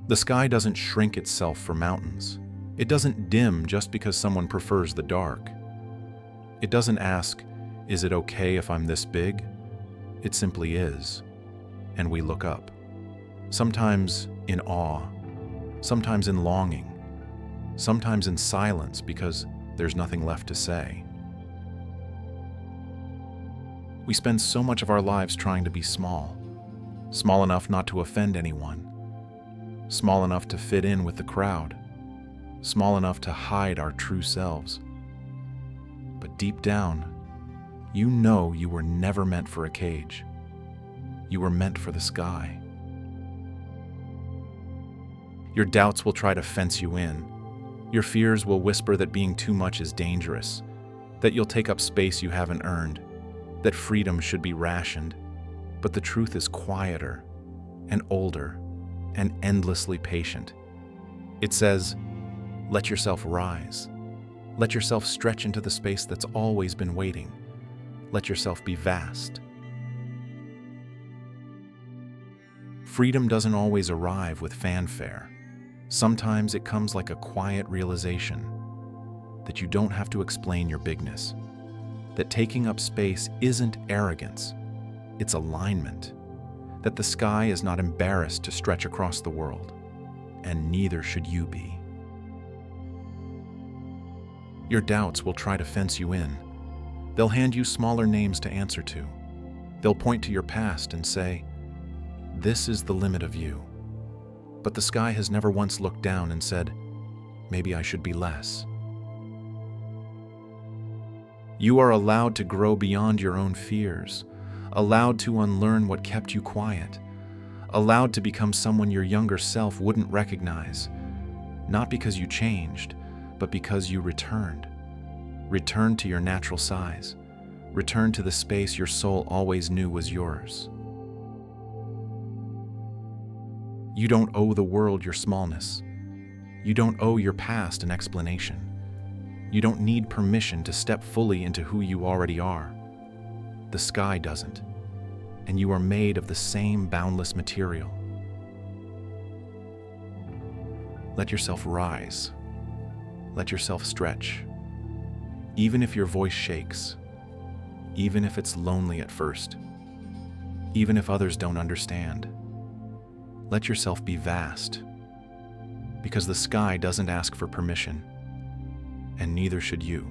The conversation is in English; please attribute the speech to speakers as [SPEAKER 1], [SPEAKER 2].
[SPEAKER 1] The sky doesn't shrink itself for mountains. It doesn't dim just because someone prefers the dark. It doesn't ask, "Is it okay if I'm this big?" It simply is. And we look up. Sometimes in awe, sometimes in longing, sometimes in silence because there's nothing left to say. We spend so much of our lives trying to be small. Small enough not to offend anyone. Small enough to fit in with the crowd. Small enough to hide our true selves. But deep down, you know you were never meant for a cage. You were meant for the sky. Your doubts will try to fence you in. Your fears will whisper that being too much is dangerous, that you'll take up space you haven't earned, that freedom should be rationed. But the truth is quieter and older and endlessly patient. It says, let yourself rise. Let yourself stretch into the space that's always been waiting. Let yourself be vast. Freedom doesn't always arrive with fanfare. Sometimes it comes like a quiet realization that you don't have to explain your bigness, that taking up space isn't arrogance, it's alignment, that the sky is not embarrassed to stretch across the world, and neither should you be. Your doubts will try to fence you in. They'll hand you smaller names to answer to. They'll point to your past and say, "This is the limit of you." But the sky has never once looked down and said, "Maybe I should be less." You are allowed to grow beyond your own fears, allowed to unlearn what kept you quiet, allowed to become someone your younger self wouldn't recognize, not because you changed, but because you returned. Returned to your natural size. Returned to the space your soul always knew was yours. You don't owe the world your smallness. You don't owe your past an explanation. You don't need permission to step fully into who you already are. The sky doesn't, and you are made of the same boundless material. Let yourself rise. Let yourself stretch. Even if your voice shakes, even if it's lonely at first, even if others don't understand, let yourself be vast, because the sky doesn't ask for permission, and neither should you.